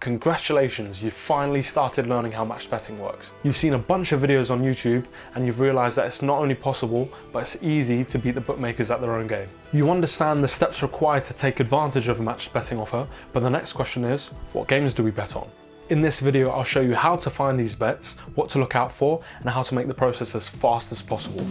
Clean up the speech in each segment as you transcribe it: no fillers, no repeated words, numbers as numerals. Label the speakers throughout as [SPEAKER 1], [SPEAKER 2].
[SPEAKER 1] Congratulations, you've finally started learning how match betting works. You've seen a bunch of videos on YouTube and you've realized that it's not only possible, but it's easy to beat the bookmakers at their own game. You understand the steps required to take advantage of a match betting offer, but the next question is, what games do we bet on? In this video, I'll show you how to find these bets, what to look out for, and how to make the process as fast as possible.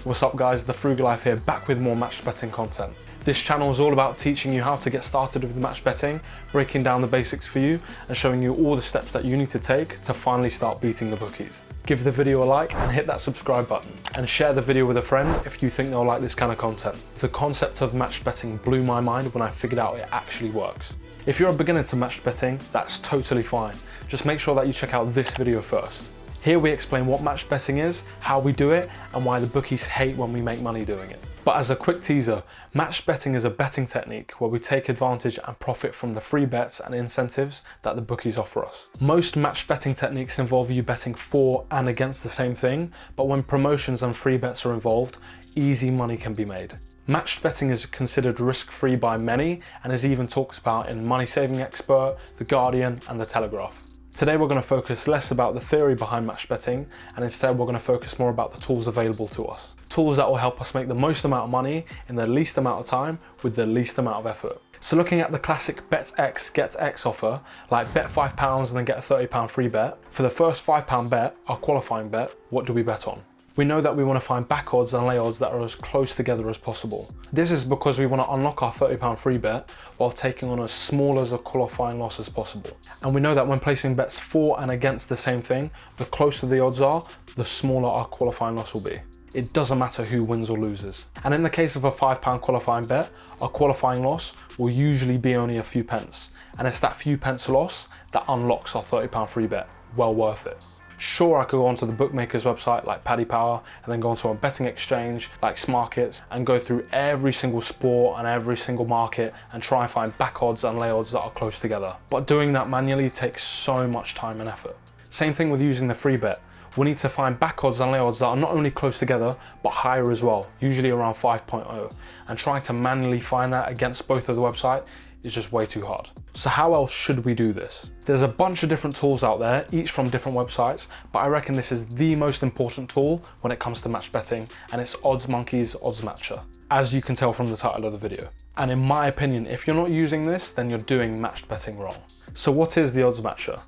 [SPEAKER 1] What's up guys, The Frugal Life here, back with more match betting content. This channel is all about teaching you how to get started with match betting, breaking down the basics for you, and showing you all the steps that you need to take to finally start beating the bookies. Give the video a like and hit that subscribe button, and share the video with a friend if you think they'll like this kind of content. The concept of match betting blew my mind when I figured out it actually works. If you're a beginner to match betting, that's totally fine. Just make sure that you check out this video first. Here we explain what match betting is, how we do it, and why the bookies hate when we make money doing it. But as a quick teaser, match betting is a betting technique where we take advantage and profit from the free bets and incentives that the bookies offer us. Most match betting techniques involve you betting for and against the same thing, but when promotions and free bets are involved, easy money can be made. Match betting is considered risk-free by many and is even talked about in Money Saving Expert, The Guardian, and The Telegraph. Today we're going to focus less about the theory behind match betting, and instead we're going to focus more about the tools available to us. Tools that will help us make the most amount of money in the least amount of time with the least amount of effort. So looking at the classic bet X, get X offer, like bet £5 and then get a £30 free bet, for the first £5 bet, our qualifying bet, what do we bet on? We know that we want to find back odds and lay odds that are as close together as possible. This is because we want to unlock our £30 free bet while taking on as small as a qualifying loss as possible. And we know that when placing bets for and against the same thing, the closer the odds are, the smaller our qualifying loss will be. It doesn't matter who wins or loses. And in the case of a £5 qualifying bet, our qualifying loss will usually be only a few pence. And it's that few pence loss that unlocks our £30 free bet. Well worth it. Sure, I could go onto the bookmaker's website like Paddy Power and then go onto a betting exchange like Smarkets and go through every single sport and every single market and try and find back odds and lay odds that are close together. But doing that manually takes so much time and effort. Same thing with using the free bet. We need to find back odds and lay odds that are not only close together, but higher as well, usually around 5.0. And trying to manually find that against both of the website is just way too hard. So how else should we do this? There's a bunch of different tools out there, each from different websites, but I reckon this is the most important tool when it comes to match betting, and it's OddsMonkey's OddsMatcher, as you can tell from the title of the video. And in my opinion, if you're not using this, then you're doing match betting wrong. So what is the OddsMatcher?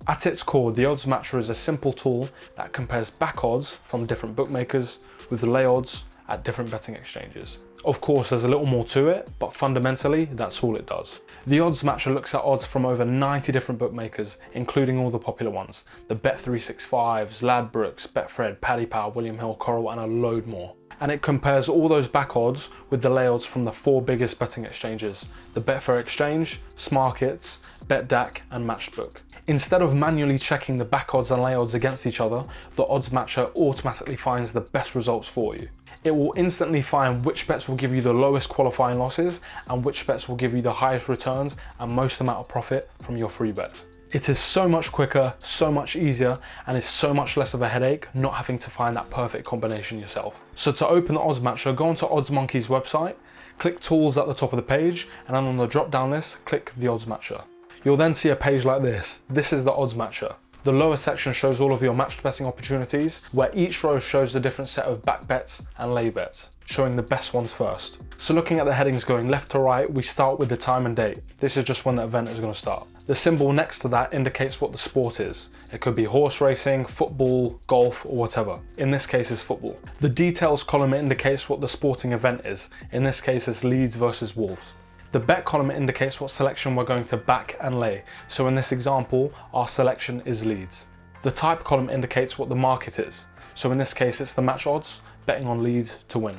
[SPEAKER 1] At its core, the OddsMatcher is a simple tool that compares back odds from different bookmakers with lay odds at different betting exchanges. Of course, there's a little more to it, but fundamentally, that's all it does. The OddsMatcher looks at odds from over 90 different bookmakers, including all the popular ones, the Bet365s, Ladbrokes, Betfred, Paddy Power, William Hill, Coral, and a load more. And it compares all those back odds with the lay odds from the 4 biggest betting exchanges, the Betfair Exchange, Smarkets, BetDAQ, and Matchbook. Instead of manually checking the back odds and lay odds against each other, the OddsMatcher automatically finds the best results for you. It will instantly find which bets will give you the lowest qualifying losses and which bets will give you the highest returns and most amount of profit from your free bets. It is so much quicker, so much easier, and is so much less of a headache not having to find that perfect combination yourself. So to open the OddsMatcher, go onto OddsMonkey's website, click Tools at the top of the page, and then on the drop-down list, click the OddsMatcher. You'll then see a page like this. This is the OddsMatcher. The lower section shows all of your match betting opportunities, where each row shows a different set of back bets and lay bets, showing the best ones first. So looking at the headings going left to right, we start with the time and date. This is just when the event is going to start. The symbol next to that indicates what the sport is. It could be horse racing, football, golf, or whatever. In this case, it's football. The details column indicates what the sporting event is. In this case, it's Leeds versus Wolves. The bet column indicates what selection we're going to back and lay. So in this example, our selection is Leeds. The type column indicates what the market is. So in this case, it's the match odds, betting on Leeds to win.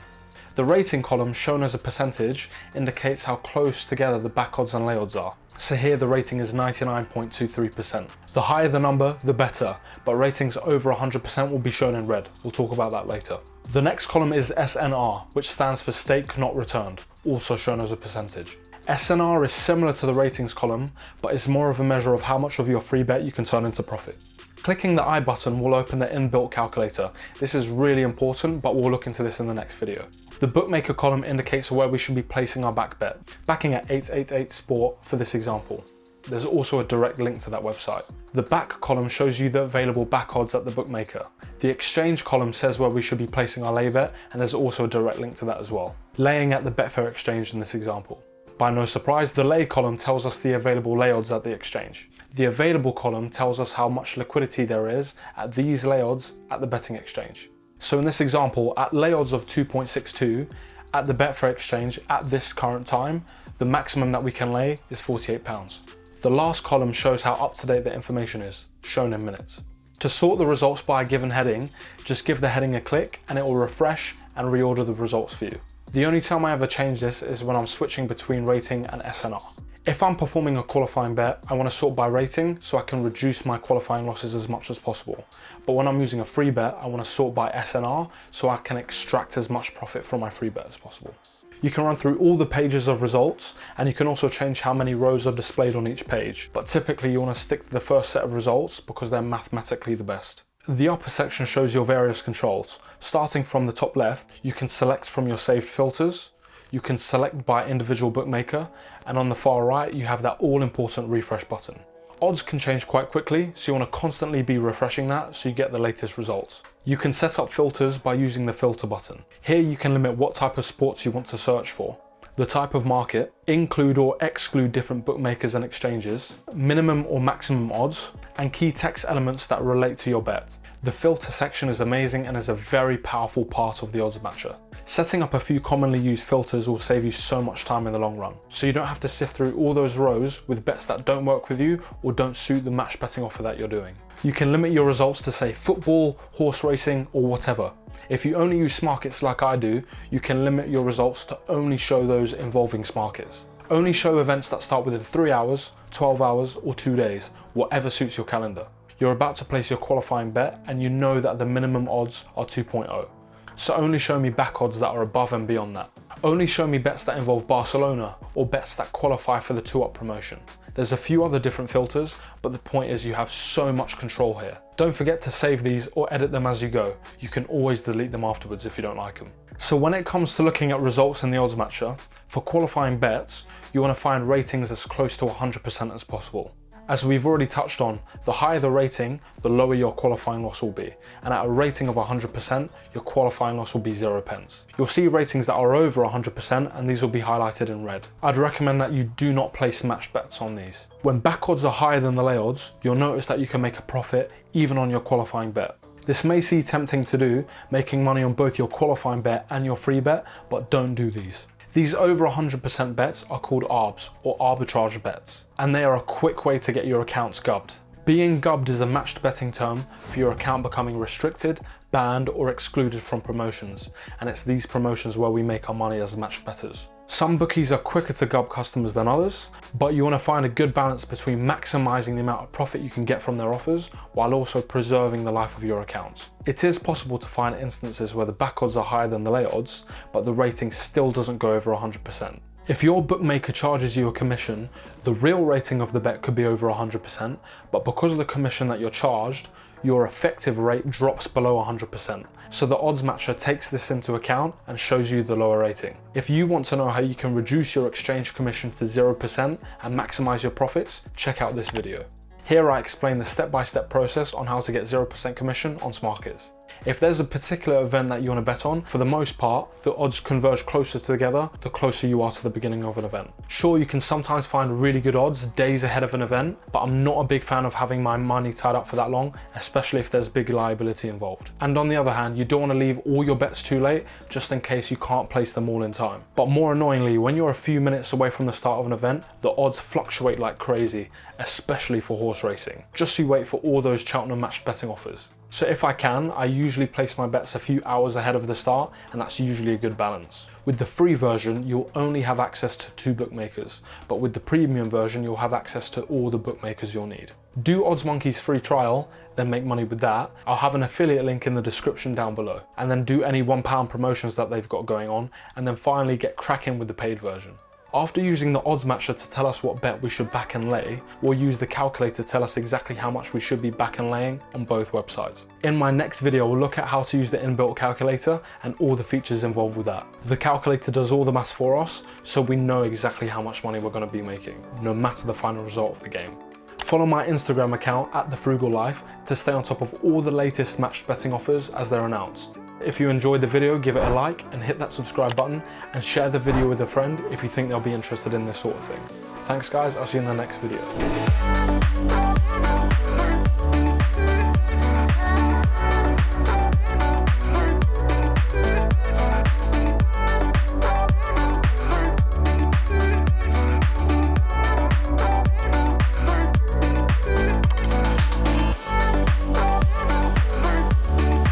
[SPEAKER 1] The rating column, shown as a percentage, indicates how close together the back odds and lay odds are. So here the rating is 99.23%. The higher the number, the better, but ratings over 100% will be shown in red. We'll talk about that later. The next column is SNR, which stands for stake not returned, also shown as a percentage. SNR is similar to the ratings column, but it's more of a measure of how much of your free bet you can turn into profit. Clicking the I button will open the inbuilt calculator. This is really important, but we'll look into this in the next video. The bookmaker column indicates where we should be placing our back bet, backing at 888 Sport for this example. There's also a direct link to that website. The back column shows you the available back odds at the bookmaker. The exchange column says where we should be placing our lay bet, and there's also a direct link to that as well. Laying at the Betfair exchange in this example. By no surprise, the lay column tells us the available lay odds at the exchange. The available column tells us how much liquidity there is at these lay odds at the betting exchange. So in this example, at lay odds of 2.62, at the Betfair exchange at this current time, the maximum that we can lay is £48. The last column shows how up to date the information is, shown in minutes. To sort the results by a given heading, just give the heading a click and it will refresh and reorder the results for you. The only time I ever change this is when I'm switching between rating and SNR. If I'm performing a qualifying bet, I want to sort by rating so I can reduce my qualifying losses as much as possible. But when I'm using a free bet, I want to sort by SNR so I can extract as much profit from my free bet as possible. You can run through all the pages of results, and you can also change how many rows are displayed on each page. But typically you want to stick to the first set of results because they're mathematically the best. The upper section shows your various controls. Starting from the top left, you can select from your saved filters. You can select by individual bookmaker, and on the far right you have that all important refresh button. Odds can change quite quickly, so you want to constantly be refreshing that so you get the latest results. You can set up filters by using the filter button. Here you can limit what type of sports you want to search for, the type of market, include or exclude different bookmakers and exchanges, minimum or maximum odds, and key text elements that relate to your bet. The filter section is amazing and is a very powerful part of the odds matcher. Setting up a few commonly used filters will save you so much time in the long run, so you don't have to sift through all those rows with bets that don't work with you or don't suit the match betting offer that you're doing. You can limit your results to say football, horse racing, or whatever. If you only use Smarkets like I do, you can limit your results to only show those involving Smarkets. Only show events that start within 3 hours, 12 hours, or 2 days, whatever suits your calendar. You're about to place your qualifying bet and you know that the minimum odds are 2.0. So only show me back odds that are above and beyond that. Only show me bets that involve Barcelona or bets that qualify for the 2-up promotion. There's a few other different filters, but the point is you have so much control here. Don't forget to save these or edit them as you go. You can always delete them afterwards if you don't like them. So when it comes to looking at results in the odds matcher, for qualifying bets, you want to find ratings as close to 100% as possible. As we've already touched on, the higher the rating, the lower your qualifying loss will be. And at a rating of 100%, your qualifying loss will be 0 pence. You'll see ratings that are over 100% and these will be highlighted in red. I'd recommend that you do not place match bets on these. When back odds are higher than the lay odds, you'll notice that you can make a profit even on your qualifying bet. This may seem tempting to do, making money on both your qualifying bet and your free bet, but don't do these. These over 100% bets are called ARBs, or arbitrage bets, and they are a quick way to get your accounts gubbed. Being gubbed is a matched betting term for your account becoming restricted, banned, or excluded from promotions, and it's these promotions where we make our money as matched bettors. Some bookies are quicker to gub customers than others, but you want to find a good balance between maximizing the amount of profit you can get from their offers while also preserving the life of your accounts. It is possible to find instances where the back odds are higher than the lay odds, but the rating still doesn't go over 100%. If your bookmaker charges you a commission, the real rating of the bet could be over 100%, but because of the commission that you're charged, your effective rate drops below 100%. So the odds matcher takes this into account and shows you the lower rating. If you want to know how you can reduce your exchange commission to 0% and maximize your profits, check out this video. Here I explain the step-by-step process on how to get 0% commission on Smarkets. If there's a particular event that you want to bet on, for the most part, the odds converge closer together the closer you are to the beginning of an event. Sure, you can sometimes find really good odds days ahead of an event, but I'm not a big fan of having my money tied up for that long, especially if there's big liability involved. And on the other hand, you don't want to leave all your bets too late, just in case you can't place them all in time. But more annoyingly, when you're a few minutes away from the start of an event, the odds fluctuate like crazy, especially for horse racing. Just so you wait for all those Cheltenham match betting offers. So if I can, I usually place my bets a few hours ahead of the start, and that's usually a good balance. With the free version, you'll only have access to 2 bookmakers, but with the premium version, you'll have access to all the bookmakers you'll need. Do OddsMonkey's free trial, then make money with that. I'll have an affiliate link in the description down below. And then do any £1 promotions that they've got going on, and then finally get cracking with the paid version. After using the odds matcher to tell us what bet we should back and lay, we'll use the calculator to tell us exactly how much we should be back and laying on both websites. In my next video, we'll look at how to use the inbuilt calculator and all the features involved with that. The calculator does all the maths for us, so we know exactly how much money we're going to be making, no matter the final result of the game. Follow my Instagram account @TheFrugalLife to stay on top of all the latest match betting offers as they're announced. If you enjoyed the video, give it a like and hit that subscribe button, and share the video with a friend if you think they'll be interested in this sort of thing. Thanks guys, I'll see you in the next video.